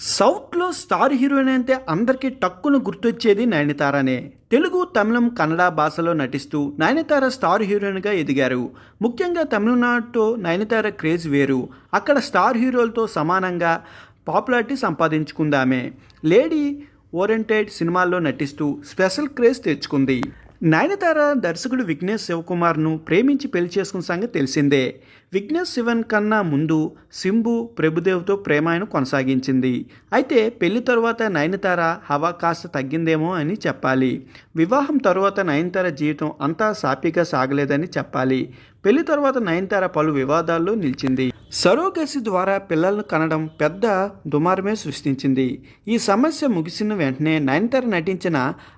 సౌత్‌లో star heroine అంటే అందరికీ టక్కున గుర్తొచ్చేది నయనతారనే. తెలుగు, తమిళం, కన్నడ భాషలో నటిస్తూ నయనతార స్టార్ హీరోయిన్‌గా ఎదిగారు. ముఖ్యంగా తమిళనాడుతో నయనతార క్రేజ్ వేరు. అక్కడ స్టార్ హీరోలతో సమానంగా పాపులారిటీ సంపాదించుకుందామె. లేడీ ఓరియెంటెడ్ సినిమాల్లో నటిస్తూ స్పెషల్ క్రేజ్ తెచ్చుకుంది. నయనతార దర్శకుడు విఘ్నేష్ శివకుమార్ను ప్రేమించి పెళ్లి చేసుకున్న సంగతి తెలిసిందే. విఘ్నేష్ శివన్ కన్నా ముందు సింబు ప్రభుదేవ్తో ప్రేమాయణం కొనసాగించింది. అయితే పెళ్లి తరువాత నయనతార హవా కాస్త తగ్గిందేమో అని చెప్పాలి. వివాహం తరువాత నయనతార జీవితం అంతా సాఫీగా సాగలేదని చెప్పాలి. పెళ్లి తరువాత నయనతార పలు వివాదాల్లో నిలిచింది. సరోగసి ద్వారా పిల్లలను కనడం పెద్ద దుమారమే సృష్టించింది. ఈ సమస్య ముగిసిన వెంటనే నయనతార నటించిన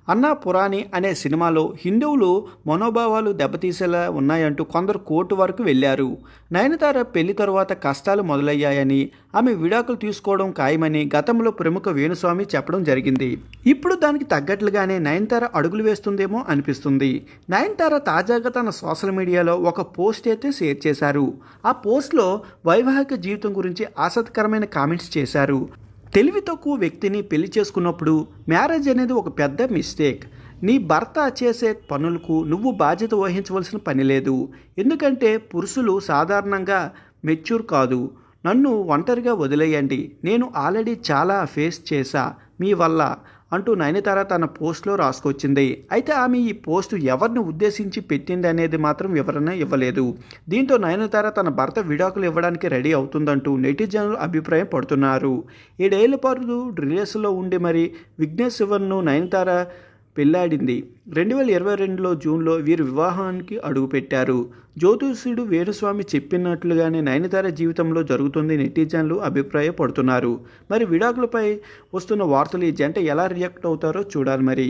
అన్నా పురాణి అనే సినిమాలో హిందువులు మనోభావాలు దెబ్బతీసేలా ఉన్నాయంటూ కొందరు కోర్టు వరకు వెళ్లారు. నయనతార పెళ్లి తరువాత కష్టాలు మొదలయ్యాయని, ఆమె విడాకులు తీసుకోవడం ఖాయమని గతంలో ప్రముఖ వేణుస్వామి చెప్పడం జరిగింది. ఇప్పుడు దానికి తగ్గట్లుగానే నయనతార అడుగులు వేస్తుందేమో అనిపిస్తుంది. నయనతార తాజాగా తన సోషల్ మీడియాలో ఒక పోస్ట్ అయితే షేర్ చేశారు. ఆ పోస్ట్లో వైవాహిక జీవితం గురించి ఆసక్తికరమైన కామెంట్స్ చేశారు. తెలివి తక్కువ వ్యక్తిని పెళ్లి చేసుకున్నప్పుడు మ్యారేజ్ అనేది ఒక పెద్ద మిస్టేక్. నీ భర్త చేసే పనులకు నువ్వు బాధ్యత వహించవలసిన పని లేదు. ఎందుకంటే పురుషులు సాధారణంగా మెచ్యూర్ కాదు. నన్ను ఒంటరిగా వదిలేయండి, నేను ఆల్రెడీ చాలా ఫేస్ చేశా మీ వల్ల అంటూ నయనతార తన పోస్ట్లో రాసుకొచ్చింది. అయితే ఆమె ఈ పోస్టు ఎవరిని ఉద్దేశించి పెట్టింది అనేది మాత్రం వివరణ ఇవ్వలేదు. దీంతో నయనతార తన భర్త విడాకులు ఇవ్వడానికి రెడీ అవుతుందంటూ నెటిజన్లు అభిప్రాయం పడుతున్నారు. 7 ఏళ్ల పాటు రిలేషన్లో ఉండి మరి విఘ్నేష్ శివన్ను నయనతార పెళ్లాడింది. 2022లో జూన్లో వీరు వివాహానికి అడుగుపెట్టారు. జ్యోతిష్యుడు వేణుస్వామి చెప్పినట్లుగానే నయనతార జీవితంలో జరుగుతుంది నెటిజన్లు అభిప్రాయపడుతున్నారు. మరి విడాకులపై వస్తున్న వార్తలు ఈ జంట ఎలా రియాక్ట్ అవుతారో చూడాలి మరి.